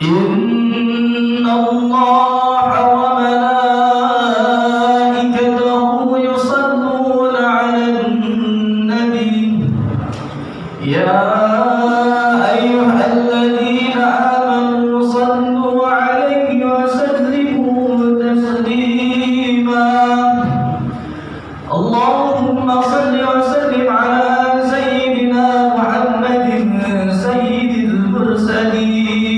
إن الله وملائكته يصلون على النبي يا أيها الذين آمنوا صلوا عليه وسلموا تسليما اللهم صل وسلم على سيدنا محمد سيد المرسلين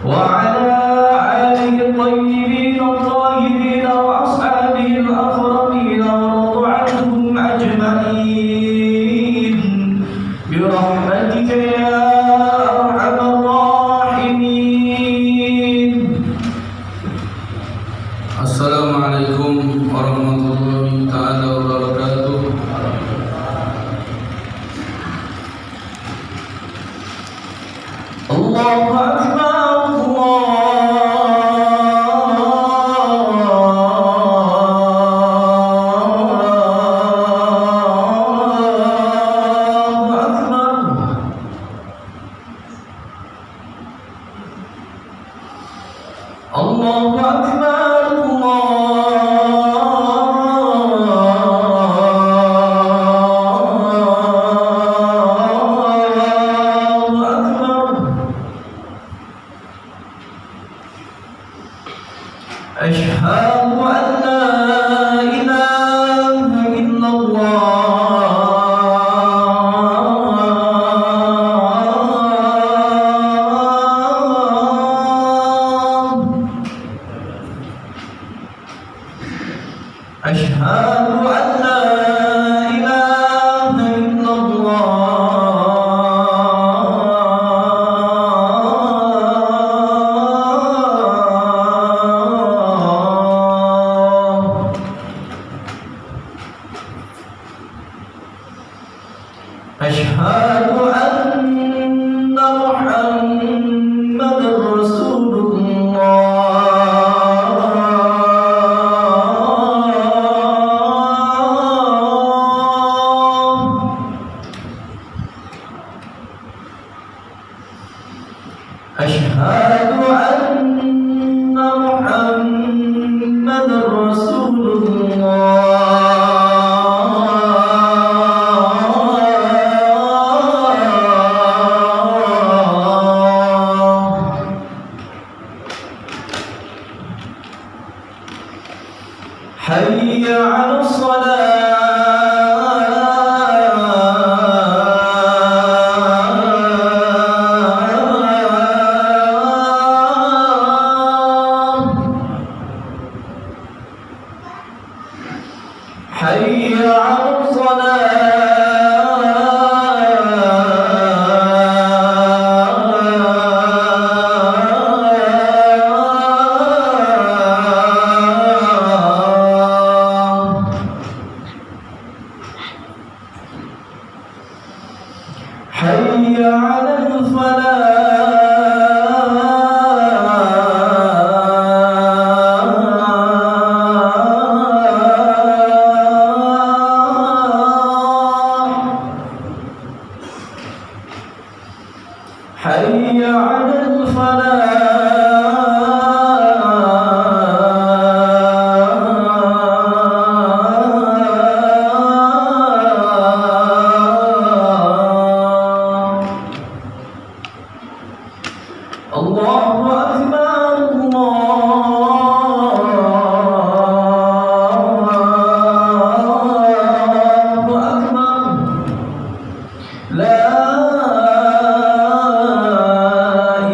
وعلى آله الطيبين الطاهرين وأصحابه الأكرمين وارض عنهم أجمعين برحمتك يا أرحم الراحمين. Assalamualaikum warahmatullahi ta'ala wabarakatuh. Allahu Akbar, Allahu Akbar. Allahu Akbar, Allahu Akbar. Asyhadu an la ilaha illallah. Asyhadu an la ilaha illallah. Asyhadu anna Muhammadar Rasulullah. Asyhadu anna Muhammadar Rasulullah. Hayya 'alas salah. Hayya 'alas salah. Hayya 'alal falah. Hayya 'alal falah. Allahu Akbar, Allahu Akbar. La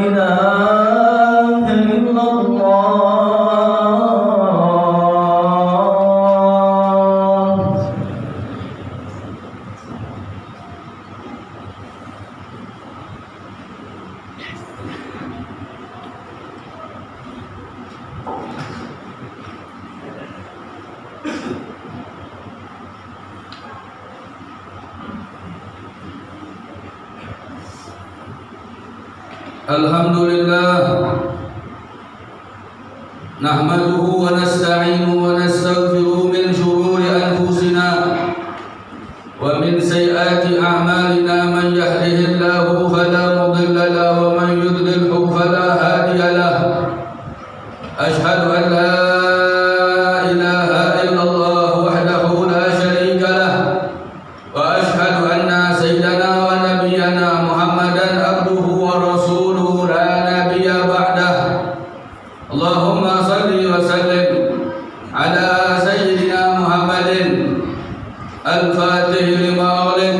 ilaha illallah. Alhamdulillah, nahmaduhu wa nasta'inuhu wa nastaghfiruhu min shururi anfusina ومن سيئات أعمالنا من يهده الله فلا مضل له ومن يضلل أشهد أن لا إله إلا الله وحده لا شريك له وأشهد أن سيدنا ونبينا محمدا عبده ورسوله لا نبي بعده اللهم صل وسلم على سيدنا محمد الفاتح لما أغلق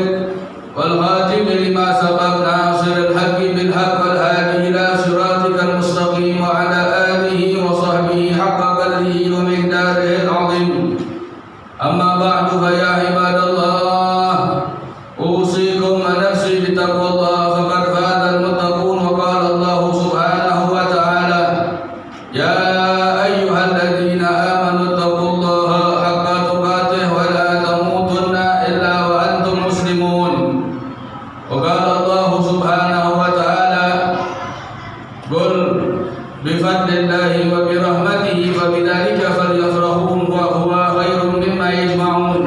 والخاتم لما سبق ناصر الحق بالحق والهادي إلى صراطك المستقيم وعلى آله وصحبه حق قدره ومقداره العظيم أما بعد فيا عباد الله أوصيكم ونفسي بتقوى الله فقد فاز المتقون وقال الله سبحانه وتعالى يا أيها الذين آمنوا اتقوا الله حق تقاته ولا تموتن إلا وأنتم مسلمون وقال الله سبحانه وتعالى قل بفضل الله وبرحمته فبذلك فليفرحوا وهو خير مما يجمعون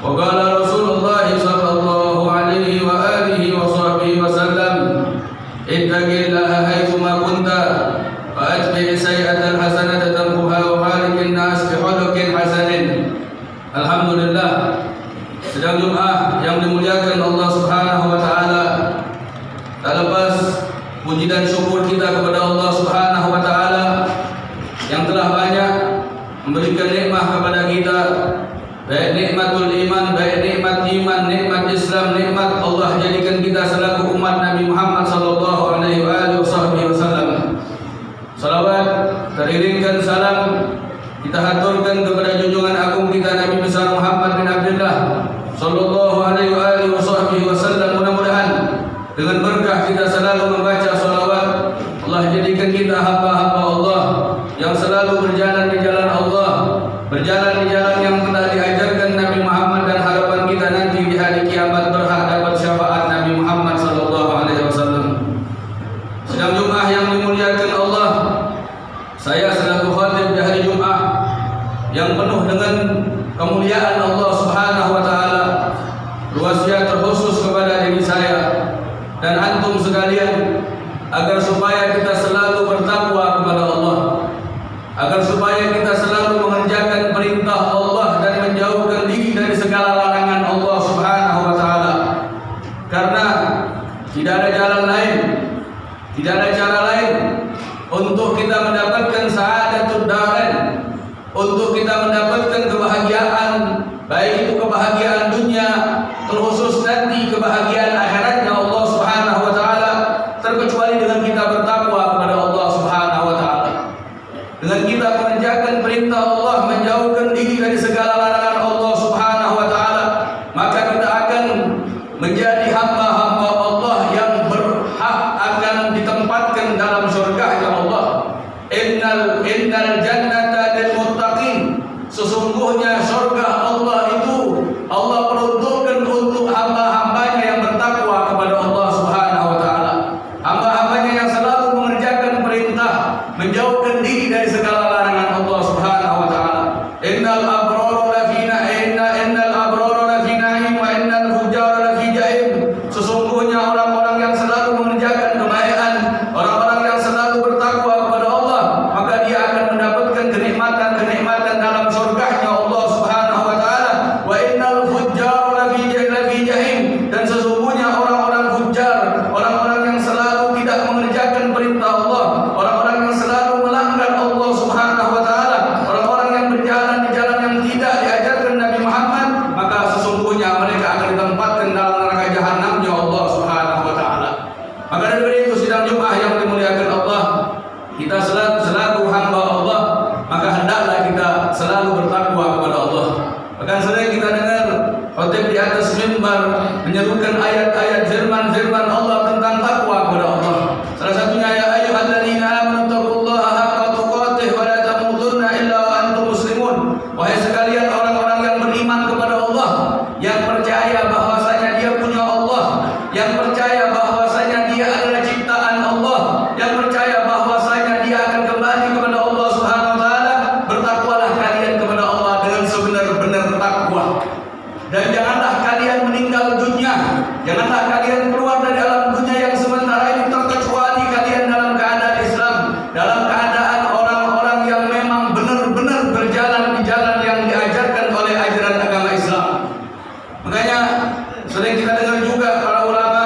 وقال رسول الله صلى الله عليه وآله وصحبه وسلم اتق الله حيثما كنت وأتبع السيئة الحسنة تمحها وخالق الناس بخلق حسن. Alhamdulillah, sedang Jumat yang dimuliakan Allah Subhanahu wa taala. Tak lepas puji dan syukur kita kepada Allah Subhanahu wa taala yang telah banyak memberikan nikmat kepada kita, baik nikmatul iman, baik nikmat iman, nikmat Islam, nikmat Allah jadikan kita selaku umat Nabi Muhammad sallallahu alaihi wasallam. Salawat teriringkan salam kita haturkan kepada junjungan agung kita Nabi besar Muhammad bin Abdullah sallallahu alaihi wasallam. Mudah-mudahan dengan berkah kita selalu membaca salawat, Allah jadikan kita hamba-hamba Allah yang selalu berjalan di jalan Allah, berjalan di jalan yang telah diajarkan Nabi Muhammad, dan harapan kita nanti di hari kiamat berhak dapat syafaat Nabi Muhammad sallallahu alaihi wasallam. Sedang Jumat yang dimuliakan Allah, saya selaku khatib di hari Jumat yang penuh dengan kemuliaan Allah Subhanahu wa taala, berwasiat terkhusus kepada diri saya dan antum sekalian agar supaya kita selalu bertakwa kepada Allah, agar supaya kita selalu mengerjakan perintah Allah dan menjauhkan diri dari segala larangan Allah Subhanahu wa taala. Karena tidak ada jalan lain, tidak ada cara lain untuk kita mendapatkan sa'adatud darain, untuk kita mendapatkan kebahagiaan, baik itu kebahagiaan dunia, terkhusus nanti kebahagiaan akhiratnya Allah Subhanahu wa taala, terkecuali dengan kita bertakwa kepada Allah Subhanahu wa taala. Dengan kita mengerjakan perintah Allah, menjauhkan diri dari segala larangan Allah Subhanahu wa taala, maka kita akan menjadi hamba-hamba Allah yang berhak akan ditempatkan dalam surga-Nya Allah. Innal jannata lil muttaqin. Sesungguhnya surga Allah itu Allah peruntukkan untuk hamba-hambanya yang bertakwa kepada Allah Subhanahu wa taala. Hamba-hambanya yang selalu mengerjakan perintah, menjauhkan diri dari segala larangan Allah Subhanahu wa taala. Innal abrara lafi na'im wa innal fujara lafi jahim. Sesungguhnya orang-orang yang selalu mengerjakan kebaikan, orang-orang yang selalu bertakwa kepada Allah, maka dia akan mendapatkan kenikmatan-kenikmatan dalam surga-Nya Allah Subhanahu wa taala. Wa innal fujara lafi jahim. Dan sesungguhnya orang-orang fujar, orang-orang yang selalu tidak mengerjakan perintah Allah, orang-orang yang selalu melanggar Allah Subhanahu wa taala, orang-orang yang berjalan di jalan yang tidak diajarkan Nabi Muhammad, maka sesungguhnya mereka akan ditempatkan dalam neraka jahanam-Nya Allah Subhanahu wa taala. Maka dari itu sidang Jumat yang dimuliakan Allah, kita selaku hamba Allah, maka hendaklah kita selalu bertakwa kepada Allah. Bahkan sering kita dengar khotib di atas mimbar menyerukan ayat-ayat firman Allah tentang takwa kepada Allah. Salah satunya ya ayyuhalladzina amanu taqullaha haqqa tuqatih wa la tamutunna illa wa antum muslimun. Wahai sekalian orang-orang yang beriman kepada Allah, yang percaya bahwasanya Dia punya Allah, yang percaya bahwasanya Dia adalah ciptaan Allah, yang percaya bahwasanya Dia akan kembali kepada Allah Subhanahu wa taala, bertakwalah kalian kepada Allah dengan sebenar-benar takwa. Dan janganlah kalian meninggal dunia, janganlah kalian keluar dari alam dunia yang sementara ini terkecuali kalian dalam keadaan Islam, dalam keadaan orang Sering kita dengar juga para ulama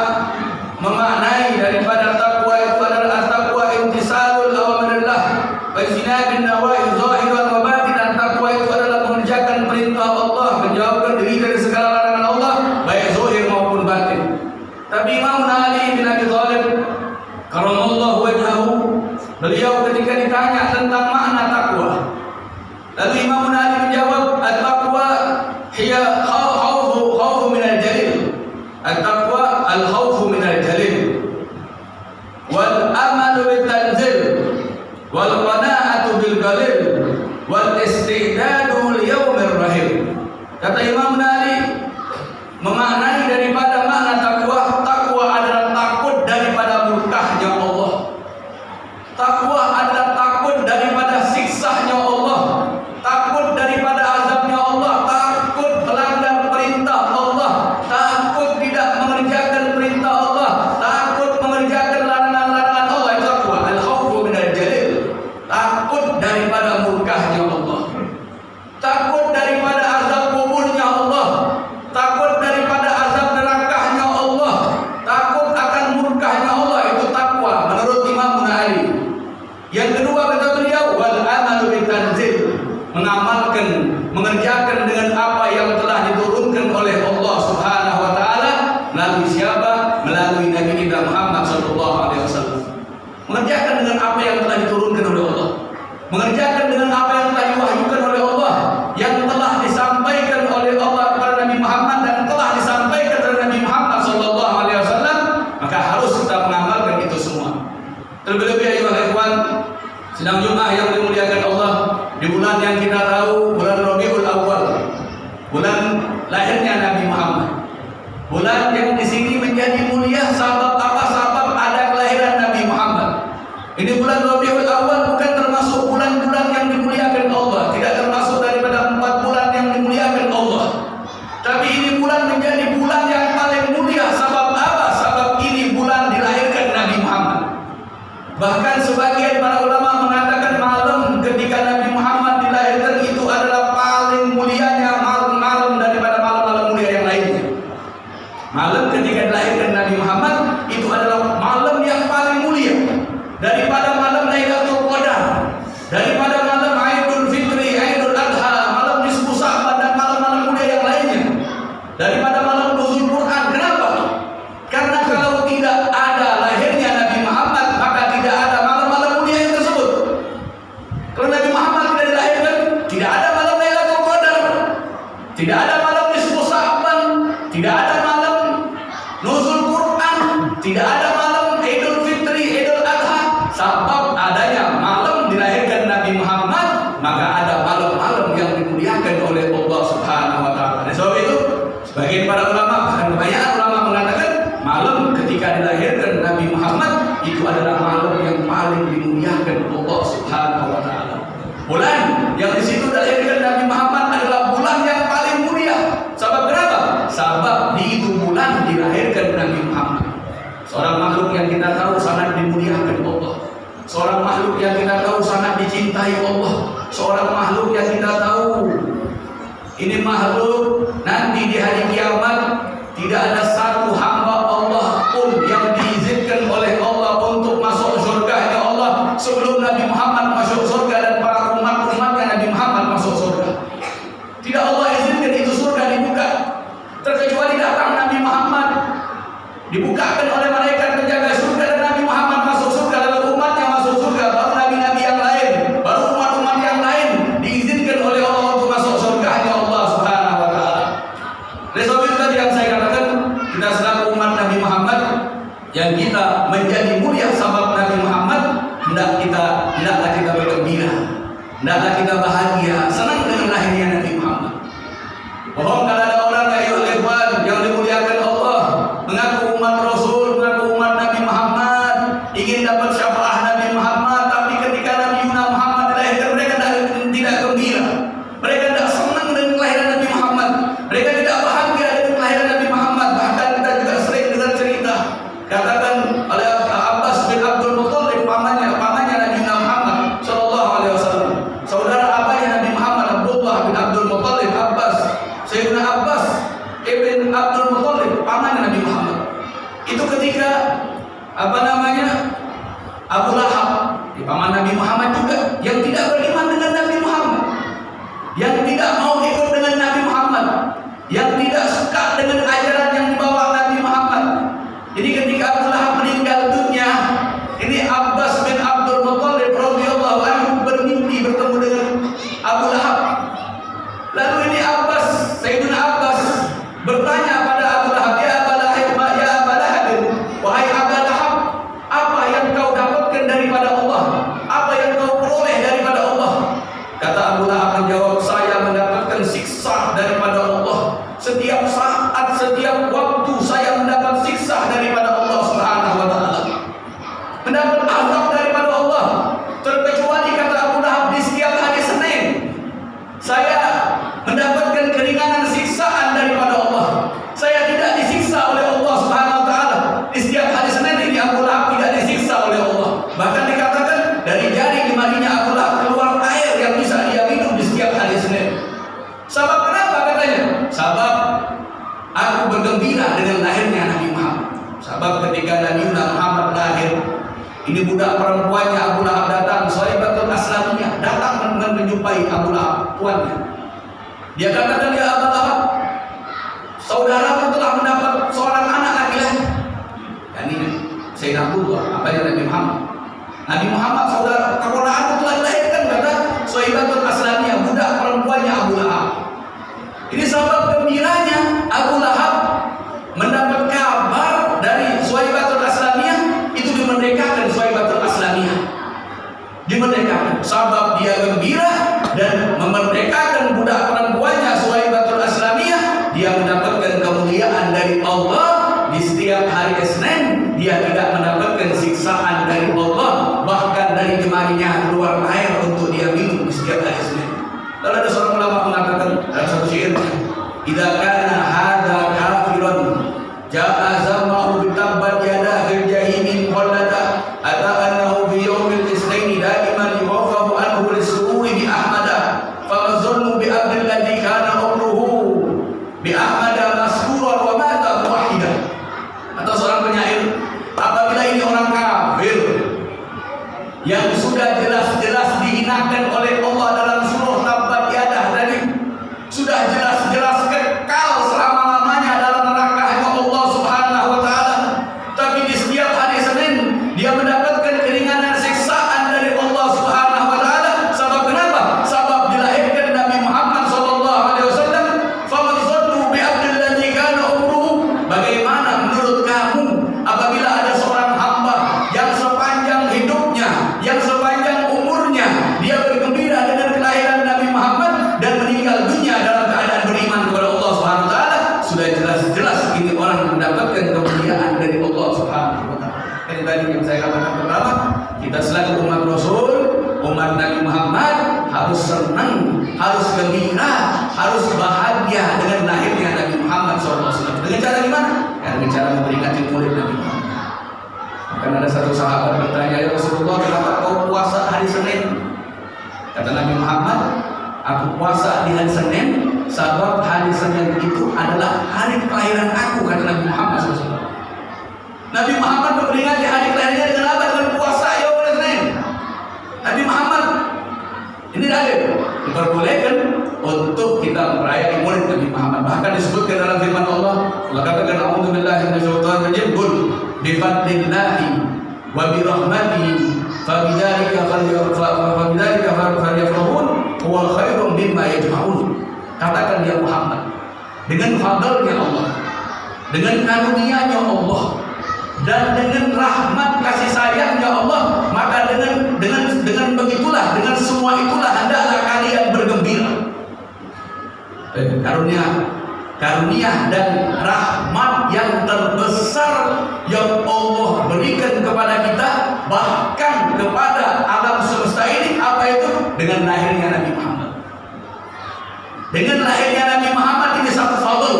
memaknai daripada takwa itu adalah takwa imtisalul awamirillah wa ijtinabin nawahi zahiran wa batinan. Takwa itu adalah mengerjakan perintah Allah, menjauhkan diri dari segala larangan Allah, baik zahir maupun batin. Tapi Imam Ali bin Abi Thalib karamallahu wajhahu, beliau ketika ditanya tentang makna takwa, lalu Imam Ali menjawab, at-taqwa hiya khawfu min al-jalil. At-taqwa al-khawfu min al-jalil wal amalu bil-tanzil wal qana'atu bil-qalil wal istidadu li-yawmir rahim. Kata Imam Ali, memaknai daripada makna takwa, takwa adalah takut daripada murkahnya Allah. Takwa adalah takut daripada siksanya Allah, takut daripada azabnya Allah, takut melanggar perintah Allah, takut tidak mengerjakan perintah Allah, takut mengerjakan larangan-larangan Allah. Itu takwa. Al-khawfu minal jalil, takut daripada murkahnya Allah, takut daripada azab kuburnya Allah, takut daripada azab nerakanya Allah, takut akan murkahnya Allah. Itu takwa menurut Imam Ali. Yang kedua kata beliau, wal amalu bitanzil, mengamalkan, mengerjakan dengan apa yang telah diturunkan oleh Allah Subhanahu wa taala melalui siapa? Melalui Nabi kita Muhammad sallallahu alaihi wasallam. Mengerjakan dengan apa yang telah diturunkan oleh Allah, mengerjakan dengan apa yang telah diwahyukan oleh Allah, yang telah disampaikan oleh Allah kepada Nabi Muhammad dan telah disampaikan oleh Nabi Muhammad sallallahu alaihi wasallam, maka harus kita mengamalkan itu semua. Terlebih-lebih ayuhal ikhwan, sedang Jumat yang dimuliakan Allah, di bulan yang kita tahu, bulan Rabiul Awal, bulan lahirnya Nabi Muhammad, bulan yang di sini menjadi mulia. Sabab apa? Sabab ada kelahiran Nabi Muhammad. Ini bulan Rabiul Awal bukan termasuk bulan-bulan yang dimuliakan Allah, tidak termasuk daripada 4 bulan yang dimuliakan Allah. Tapi ini bulan menjadi bulan yang paling mulia. Sabab apa? Sabab ini bulan dilahirkan Nabi Muhammad. Bahkan sebagian para ulama mengatakan malam ketika Nabi Muhammad dilahirkan itu adalah paling mulianya malam daripada malam-malam mulia yang lainnya. Malam ketika dilahirkan Nabi Muhammad itu adalah malam yang paling mulia daripada malam Lailatul Qadar, daripada malam Aidul Fitri, Aidul Adha, malam nisfu Sya'ban dan malam-malam mulia yang lainnya, daripada malam nuzul Quran. Kenapa? Karena kalau tidak ada lahirnya Nabi Muhammad, maka tidak ada malam-malam mulia yang tersebut. Kalau Nabi Muhammad tidak dilahirkan, tidak ada malam Lailatul Qadar, tidak ada malam nisfu Sya'ban, tidak ada malam nuzul Quran, tidak ada malam Idul Fitri, Idul Adha. Sebab adanya malam dilahirkan Nabi Muhammad, maka ada malam-malam yang dimuliakan oleh Allah Subhanahu wa taala. Oleh sebab itu, sebagian para ulama, bahkan kebanyakan ulama mengatakan malam ketika dilahirkan Nabi Muhammad itu adalah malam yang paling dimuliakan Allah Subhanahu wa taala. Bulan yang di situ dilahirkan Nabi Muhammad adalah bulan yang paling mulia. Sebab kenapa? Sebab di itu bulan dilahirkan Nabi Muhammad. Seorang makhluk yang kita tahu sangat dimuliakan Allah, seorang makhluk yang kita tahu sangat dicintai Allah, seorang makhluk yang kita tahu ini makhluk nanti di hari kiamat tidak ada satu hamba Allah pun yang diizinkan oleh Allah untuk masuk surganya Allah sebelum Nabi Muhammad masuk surga dan para umat-umatnya Nabi Muhammad masuk surga. Tidak Allah izinkan itu surga dibuka, terkecuali datang Nabi Muhammad, dibukakan oleh malaikat penjaga surga dan Nabi Muhammad masuk surga, lalu umatnya masuk surga, baru nabi-nabi yang lain, baru umat-umat yang lain diizinkan oleh Allah untuk masuk surganya Allah Subhanahu wa taala. Oleh sebab itu tadi yang saya katakan, kita selaku umat Nabi Muhammad yang kita menjadi mulia sebab Nabi Muhammad, hendaklah kita bergembira, hendaklah kita bahagia, senang dengan lahirnya Nabi Muhammad. Bohong kalau ada orang yang dimuliakan Allah, mengaku umat Rasul, paman Nabi Muhammad. Itu ketika Abu Lahab, paman Nabi Muhammad juga, yang tidak beriman dengan Nabi Muhammad, yang tidak mau ikut dengan Nabi Muhammad, yang tidak suka dengan ajaran yang dibawa Nabi Muhammad. Jadi ketika Abu Lahab meninggal dunia, ini Abbas bin Abdul Muttalib radhiyallahu anhu bermimpi bertemu dengan Abu Lahab. Lalu ini Sayyidina Abbas bertanya pada Abu Lahab, ya Abu Lahab, wahai Abu Lahab, apa yang kau dapatkan daripada Allah? Apa yang kau peroleh daripada Allah? Kata Abu Lahab menjawab, saya mendapatkan siksa daripada Allah. Setiap saat, setiap waktu saya mendapat siksa daripada Allah Subhanahu wa taala. Mendapat azab daripada Allah. Terkecuali kata Abu Lahab, di setiap hari Senin saya mendapatkan keringanan siksaan daripada Allah. Saya tidak disiksa oleh Allah Subhanahu wa taala. Di setiap hari Senin ini Abu Lahab tidak disiksa oleh Allah. Bahkan dikatakan dari jari jemarinya Abu Lahab keluar air yang bisa dia minum di setiap hari Senin. Sebab kenapa katanya? Sebab aku bergembira dengan lahirnya Nabi Muhammad. Sebab ketika Nabi Muhammad lahir, ini budak perempuannya Abu Lahab datang, Suhaibatul Aslamiyah datang menjumpai Abu Lahab, tuannya. Dia katakan, ya Abu Lahab, saudaramu telah mendapat seorang anak laki-laki. Dan ini Sayyidina Abdullah, Nabi Muhammad. Nabi Muhammad, saudara keponakanku telah dilahirkan, kata Suhaibatul Aslamiyah, budak perempuannya Abu Lahab. Ini sebab gembiranya Abu Lahab mendapat kabar dari Suhaibatul Aslamiyah, itu dimerdekakan Suhaibatul Aslamiyah. Dimerdekakan. Sebab dia gembira dan memerdekakan budak perempuannya Suhaibatul Aslamiyah, dia mendapatkan kemuliaan dari Allah. Di setiap hari Senin dia tidak mendapatkan siksaan dari Allah, bahkan dari jemarinya keluar air untuk dia minum di setiap hari Senin. Lalu ada seorang ulama mengatakan dalam satu syair, idza kana hadza kafirun jaa zamahu bitabbat yada fil jahimin qallada ata annahu fi yaumil isnaini daiman yukhaffafu anhu lis-sururi bi ahmada fa mazunnu bi abdil ladzi kana umruhu bi ahmada masruran wa mata muwahhidan. Atau seorang penyair, apabila ini orang kafir yang sudah jelas-jelas dihinakan oleh Allah dalam surah Tabbat Yadah tadi, sudah jelas-jelas kekal selama-lamanya dalam nerakanya Allah Subhanahu wa taala, tapi di setiap hari Senin dia mendapatkan keringanan siksaan dari Allah Subhanahu wa taala. Sebab kenapa? Sebab dilahirkan Nabi Muhammad sallallahu alaihi wasallam. Famadzannu bi abdil ladzi kana umruhu. Bagaimana menurut kamu apabila ada seorang hamba yang sepanjang hidupnya, yang sepanjang umurnya dia bergembira dengan kelahiran Nabi Muhammad dan meninggal dunia dalam keadaan beriman kepada Allah Subhanahu wa taala, sudah jelas-jelas ini orang mendapatkan kemuliaan dari Allah Subhanahu wa taala. Ini tadi yang saya katakan pertama, kita selaku umat Rasul, umat Nabi Muhammad harus senang, harus gembira, harus bahagia dengan lahirnya Nabi Muhammad SAW. Dengan cara gimana? Dengan cara memperingati maulid Nabi Muhammad. Karena ada satu sahabat bertanya, ya Rasulullah, kenapa kau puasa hari Senin? Kata Nabi Muhammad, aku puasa di hari Senin sebab hari Senin itu adalah hari kelahiran aku, kata Nabi Muhammad SAW. Nabi Muhammad memperingati hari kelahirannya dengan apa? Dengan puasa yaum Senin. Nabi Muhammad ini dalil diperbolehkan untuk kita merayakan maulid Nabi Muhammad. Bahkan disebutkan dalam firman Allah, Allah katakan, a'udzubillahi minasyaitonir rajim, qul bi fadlillahi wa bi rahmatihi fabidzalika falyafrahun huwa khairum mimma yajma'un. Katakan ya Muhammad, dengan fadlnya Allah, dengan karunia-Nya Allah, dan dengan rahmat kasih sayangnya Allah, maka dengan begitulah, dengan semua itulah hendaklah kalian bergembira. Karunia dan rahmat yang terbesar yang Allah berikan kepada kita, bahkan kepada alam semesta ini, apa itu? Dengan lahirnya Nabi Muhammad. Dengan lahirnya Nabi Muhammad ini satu fadl,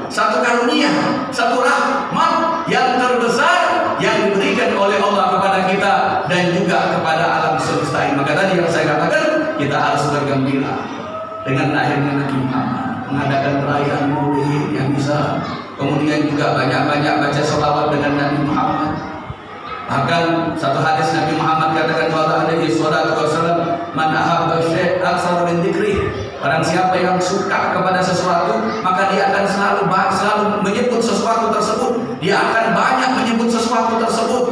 satu karunia, satu rahmat yang terbesar yang diberikan oleh Allah kepada kita dan juga kepada alam semesta ini. Maka tadi yang saya katakan, kita harus bergembira dengan lahirnya Nabi Muhammad, mengadakan perayaan maulid yang bisa Kemudian juga banyak-banyak baca sholawat dengan Nabi Muhammad. Bahkan satu hadis Nabi Muhammad katakan bahwa alaihi salatu wassalam, man ahabba syai' aktsara min dzikri. Barang siapa yang suka kepada sesuatu, maka dia akan selalu menyebut sesuatu tersebut. Dia akan banyak menyebut sesuatu tersebut.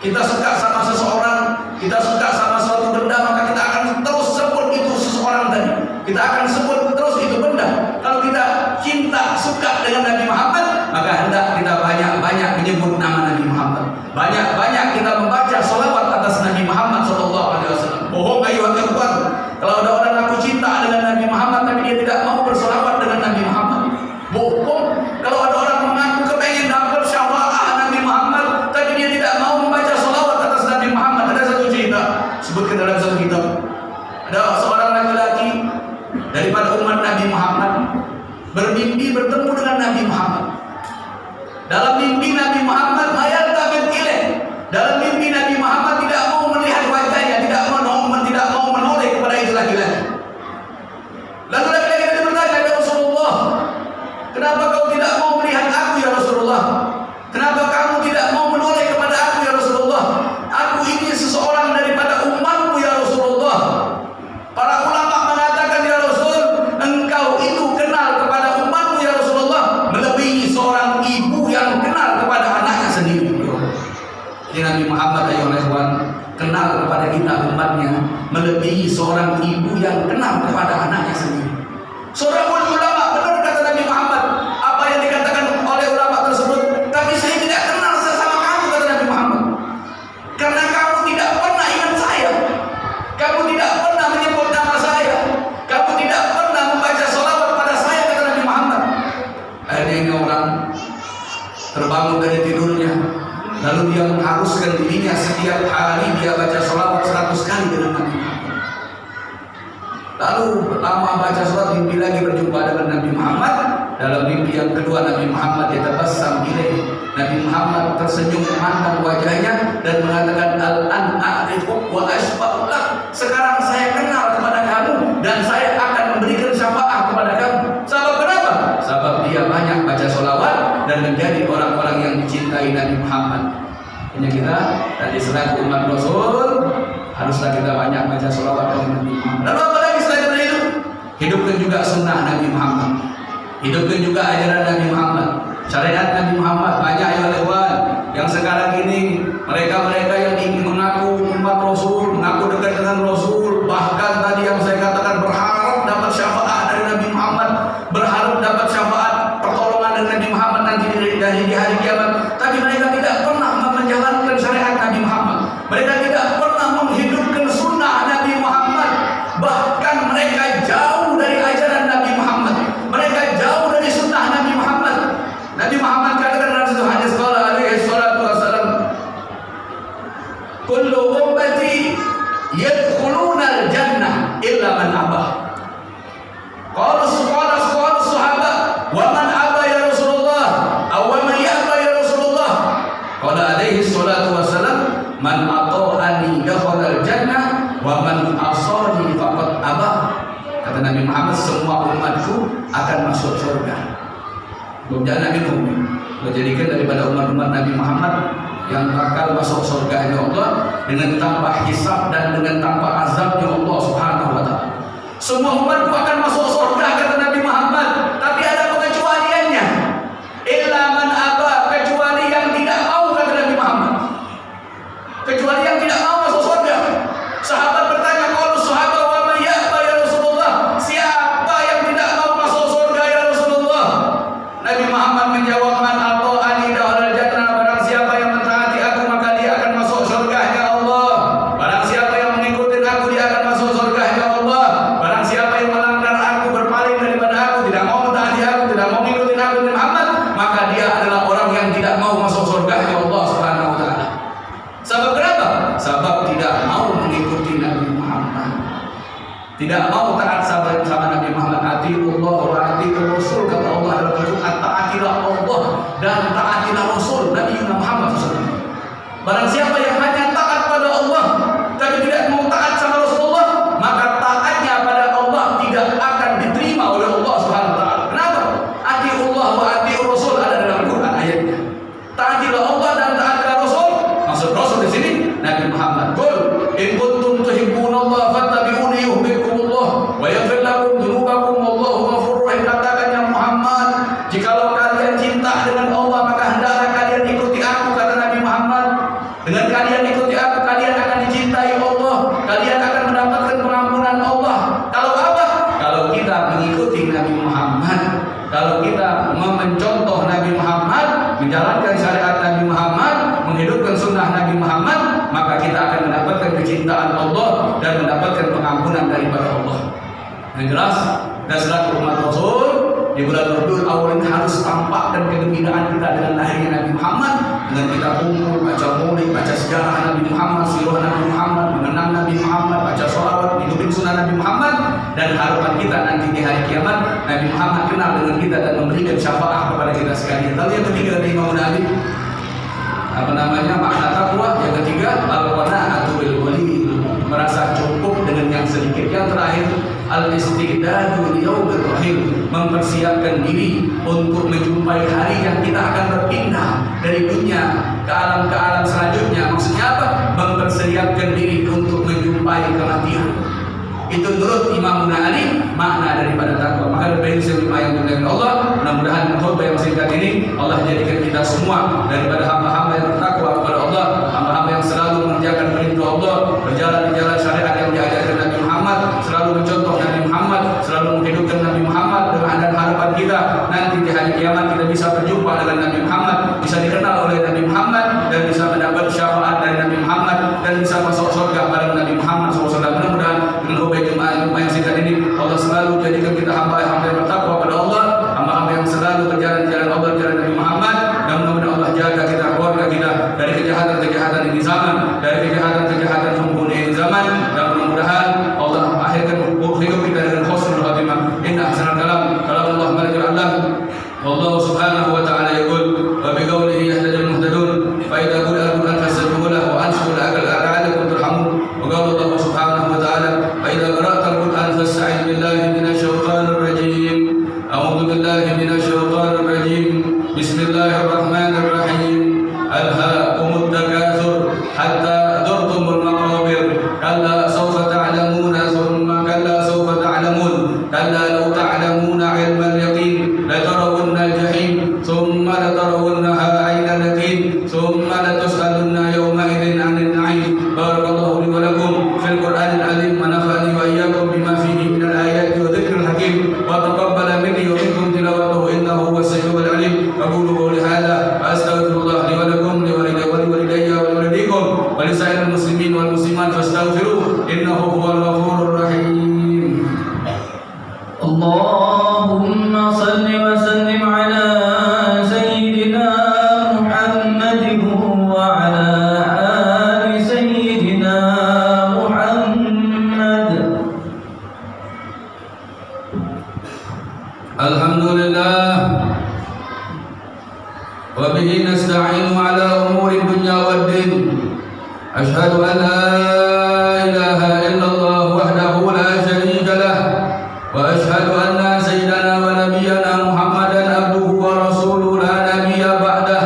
Kita suka sama seseorang, kita suka sama suatu benda, maka kita akan terus sebut itu seseorang tadi. Kita akan sebut terus itu benda. Kalau kita cinta, suka dengan Nabi Muhammad, maka hendak kita banyak-banyak menyebut nama Nabi Muhammad. Banyak-banyak kita membaca sholawat atas Nabi Muhammad SAW. Bohong ayuhan ikhwan. Kalau ada orang aku cinta dengan Nabi Muhammad tapi dia tidak mau bersolawat dengan Nabi Muhammad, bohong. Kalau ada orang mengaku kepengen dapat syafaat Nabi Muhammad tapi dia tidak mau membaca sholawat atas Nabi Muhammad, ada satu cerita sebutkan dalam satu kitab. Ada seorang laki-laki daripada umat Nabi Muhammad bermimpi bertemu dengan Nabi Muhammad. Dalam mimpi Nabi Muhammad mayat tabet ilaih. Dalam mimpi Nabi Muhammad tidak mau melihat wajahnya, tidak mau menoleh kepada itu laki-laki. Lalu laki-laki itu bertanya, ya Rasulullah, kenapa kau tidak mau melihat aku ya Rasulullah? Kenapa kamu tidak mau menoleh kepada aku ya Rasulullah? Aku ini seseorang daripada umatmu ya Rasulullah. Para ulama mengatakan ya Rasul, engkau itu kenal kepada umatmu ya Rasulullah melebihi seorang ibu yang kenal kepada anaknya sendiri. Jadi Nabi Muhammad kenal kepada kita umatnya melebihi seorang ibu yang kenal kepada anaknya sendiri. Seorang ulama, benar kata Nabi Muhammad, apa yang dikatakan oleh ulama tersebut, tapi saya tidak kenal sesama kamu, kata Nabi Muhammad, karena kamu tidak pernah ingat saya, kamu tidak pernah menyebut nama saya, kamu tidak pernah membaca sholawat pada saya, kata Nabi Muhammad. Akhirnya ini orang terbangun dari tidurnya, lalu dia mengharuskan dirinya setiap hari dia baca sholawat 100 kali dengan Nabi Muhammad. Lalu lama baca sholat, mimpi lagi berjumpa dengan Nabi Muhammad. Dalam mimpi yang kedua Nabi Muhammad yatabassam ilaih. Nabi Muhammad tersenyum memandang wajahnya dan mengatakan, al-an a'rifuk wa asba'u lak. Sekarang saya kenal kepada kamu dan saya akan memberikan syafaat kepada kamu. Sebab kenapa? Sebab dia banyak baca sholawat dan menjadi orang-orang yang dicintai Nabi Muhammad. Hanya kita tadi selaku umat Rasul haruslah kita banyak baca sholawat kepada Nabi Muhammad. Lalu apa lagi selain itu? Hidupkan juga sunnah Nabi Muhammad. Hidupkan juga ajaran Nabi Muhammad. Syariat Nabi Muhammad. Banyak ya ikhwan yang sekarang ini mereka-mereka yang ingin mengaku umat Rasul, mengaku dekat dengan Rasul, bahkan tadi yang saya katakan berharap dapat syafaat dari Nabi Muhammad, berharap dapat syafaat pertolongan dari Nabi Muhammad nanti di hari kiamat. Tapi mereka tidak pernah menjalankan syariat Nabi Muhammad. Mereka tidak pernah menghidupkan sunnah Nabi Muhammad. Bahkan mereka jauh dari ajaran Nabi Muhammad. Mereka jauh dari sunnah Nabi Muhammad. Nabi Muhammad katakan dalam satu hadis qala alaihi salatu wassalam, kullu ummati yadkhuluna al-jannah illa man abah. Qala sahabat, wa man aba ya Rasulullah? Aw wa man yaba ya Rasulullah? Qala alaihi salatu wassalam, man ata'ani dakhala al-jannah wa man asani faqad aba. Kata Nabi Muhammad, semua umatku akan masuk surga. Jangan minum. Menjadikan daripada umat-umat Nabi Muhammad yang bakal masuk surga Allah dengan tanpa hisab dan dengan tanpa azabnya Allah Subhanahu wa taala. Semua umatku akan masuk surga, kata Nabi Muhammad, tapi ada pengecualiannya. Illa man aba, kecuali yang tidak mau, kata Nabi Muhammad. Kecuali yang tidak mau masuk surga. Sahabat bertanya, qalu sahabat wa man ya'ba ya Rasulullah? Siapa yang tidak mau masuk surga ya Rasulullah? Nabi Muhammad menjawab, man ata'ani dakhala al-jannah. Barang siapa yang mentaati aku maka dia akan masuk surganya Allah. Barang siapa yang mengikuti aku dia akan masuk surganya Allah. Barang siapa yang melanggar aku, berpaling daripada aku, tidak mau mentaati aku, tidak mau mengikuti aku Muhammad, maka dia adalah orang yang tidak mau masuk surganya Allah Subhanahu wa taala. Sebab kenapa? Sebab tidak mau mengikuti Nabi Muhammad. Tidak mau taat sama Nabi Muhammad. Atiullah wa atiur Rasul, kata Allah dalam Al-Quran, taatilah Allah dan taatilah Rasul Nabi Muhammad SAW. Barang siapa yang hanya taat pada Allah tapi tidak mau taat sama Rasulullah, maka taatnya pada Allah tidak akan diterima oleh Allah Subhanahu wa taala. Kenapa? Atiullah wa atiur Rasul ada dalam menjalankan syariat Nabi Muhammad, menghidupkan sunnah Nabi Muhammad, maka kita akan mendapatkan kecintaan Allah dan mendapatkan pengampunan daripada Allah. Yang jelas, dasar umat Rasul di bulan Rabiul Awal ini harus tampakkan kegembiraan kita dengan lahirnya Nabi Muhammad, dengan kita kumpul baca maulid, baca sejarah Nabi Muhammad, sirah Nabi Muhammad, mengenang Nabi Muhammad, baca sholawat, hidupin sunnah Nabi Muhammad, dan harapan kita nanti di hari kiamat Nabi Muhammad kenal dengan kita dan memberikan syafaat kepada kita sekalian. Lalu yang ketiga dari Imam Nawawi, makna takwa. Yang ketiga, al-qanaa'atu bil qalil, merasa cukup dengan yang sedikit. Yang terakhir, al-isti'dadu li yaumil rahil, mempersiapkan diri untuk menjumpai hari yang kita akan berpindah dari dunia ke alam selanjutnya. Maksudnya apa? Mempersiapkan diri untuk menjumpai kematian. Itu menurut Imam Nawawi makna daripada takwa. Maka dari segi yang dimuliakan Allah, mudah-mudahan khutbah yang singkat ini Allah jadikan kita semua daripada hamba-hamba yang bertakwa kepada Allah, hamba-hamba yang selalu mengerjakan perintah Allah, berjalan di jalan syariat yang diajarkan Nabi Muhammad, selalu mencontoh Nabi Muhammad, selalu menghidupkan Nabi Muhammad, dengan harapan kita nanti di hari kiamat kita bisa berjumpa dengan Nabi Muhammad, bisa dikenal oleh Nabi Muhammad, dan bisa mendapat syafaat dari Nabi Muhammad, dan bisa masuk surga bareng Nabi Muhammad SAW. Mudah-mudahan dengan Jumat yang singkat ini Allah selalu jadikan kita hamba-hamba yang bertakwa kepada Allah, hamba-hamba yang selalu berjalan di jalan Allah, jalan Nabi Muhammad, dan mudah-mudahan Allah jaga kita, keluarga kita dari kejahatan-kejahatan ini zaman, dari kejahatan-kejahatan pembunuh ini zaman, dan mudah-mudahan Allah akhirkan hidup kita dengan husnul khatimah. Inna ahsanal kalam Allah malikul alam. Allah subhanahu wa ta'ala yaqul wa biqaulihi yahtadil muhtadun fa idza quri'a al-Qur'an fastami'u lahu wa ansitu la'allakum turhamun. Wa qala Allah subhanahu wa ta'ala fa idza qara'ta al-Qur'an fasta'id billahi minasy syaithanir rajim. A'udzu billahi minasy syaithanir rajim. Bismillahirrahmanirrahim. Alhaakumut takatsur hatta zurtumul maqabir. Kalla sawfa ta'lamuna thumma kalla sawfa ta'lamun. Kalla law ta'lamuna 'ilmal yaqin la tarawunna al-jahim thumma la tarawunnaha 'ainal yaqin thumma la tus'alunna yawma idzin 'anil na'im. Barakallahu li wa lakum fil Qur'anil 'azim wa nafa'ani wa iyyakum bima fihi minal ayati wa dzikril hakim wa taqabbala minni wa minkum tilawatahu innahu huwas samiul 'alim. Aqulu qawli hadza wa astaghfirullah li wa lakum li walidayya wa liwalidikum wa lisa'iril muslimin wal muslimat fastaghfiruh innahu huwal ghafurur rahim. Allahumma salli wa sallim ala sayyidina Muhammadin wa ala ali sayyidina Muhammad. Alhamdulillah wa bihi nasta'inu ala umuri dunya waddin. Ashhadu an la ilaha illallah wahdahu la syarika lah wa ashhadu anna sayyidana wa nabiyyana Muhammadan abduhu wa rasuluhu la nabiyya ba'dah.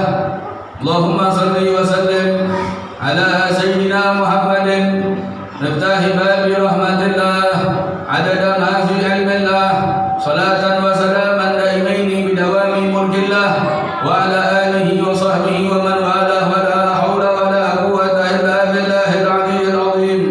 Allahumma salli wa sallim ala sayyidina Muhammadin miftahi babi rahmatillah adada ma fi ilmillah salatan wa salaman daimaini bidawami mulkillah wa ala alihi wa sahbihi wa man walah wa la hawla wa la quwwata illa billahil aliyyil azim.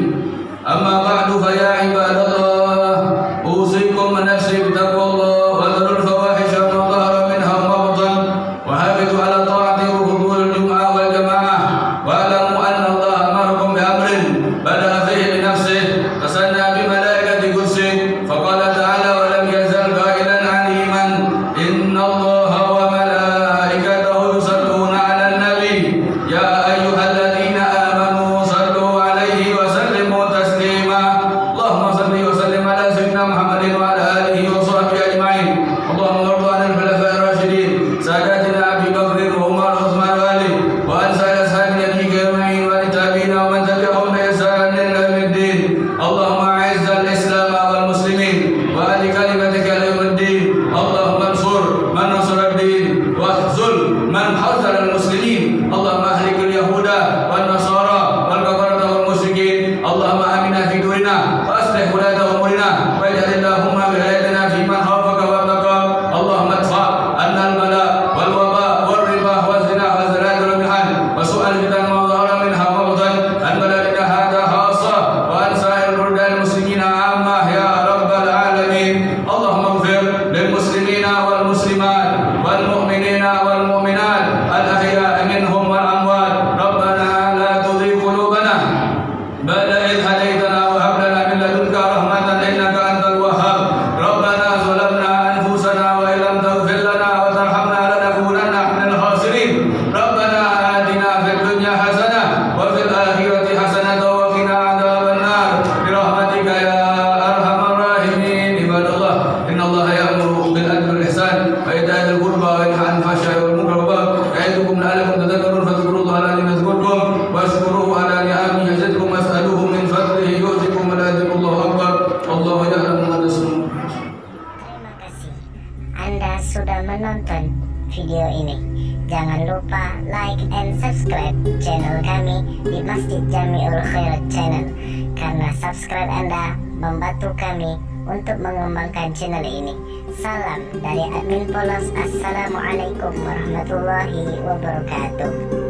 Amma ba'du fa ya ibadallah, usikum wa nafsi bitaqwallah wa dharul fawahisha ma dhahara minha wa ma batan wa hafizu ala ta'ati wa hudul jum'ah wal jamaah wa alamu anna Allah amarakum bi amrin bada'a fihi bi nafsihi tasanna bi malaikati kursihi faqala ta'ala wa lam yazal qailan 'aliman inna Allah wa malaikatahu yusalluna 'alan nabi ya ayyuhalladzina amanu sallu 'alaihi wa sallimu taslima. Allahumma salli wa sallim ala sayyidina Muhammadin wa ala alihi wa sahbihi ajma'in. Allahumma arda 'anil khulafa'ir rasyidin sadatina Abi Bakr wa Umar wa Utsman wa Ali wa an sa'ir ashabi nabiyika ajma'in wa tabi'ina wa man tabi'ahum bi ihsan ila yaumiddin. Allahumma a'izzal islam wal muslimin wa ali kalimatika ila yaumiddin. Allahumma ansur man nasara ad-din wa khzul man khazala al-muslimin. Allahumma ahlikil yahuda wan nasara wal kafarata wal musyrikin. Allahumma aminna fi durina wa aslih ulata umurina waj'al Allahumma wilayatina fi man khafaka wa taqa. Allahumma adfa anna al-bala wal waba wal riba wal zina wal zalal wal mihan wa su'al fitan ma dhahara minha wa batan an baladina hadha khassa wa an sa'ir burdal muslimina ammah ya rabbal alamin. Allahumma ighfir lil muslimina wal muslimat wal mu'minina wal mu'minat al يعظكم لعلكم تذكرون فاذكروا الله العظيم يذكركم واشكروه على نعمه يزدكم واسألوه من فضله يؤتكم ولذكر الله أكبر والله يعلم ما تصنعون. Terima kasih Anda sudah menonton video ini. Jangan lupa like and subscribe channel kami di Masjid Jamiul Khairat Channel, karena subscribe Anda membantu kami untuk mengembangkan channel ini. Salam dari admin Polos. Assalamualaikum warahmatullahi wabarakatuh.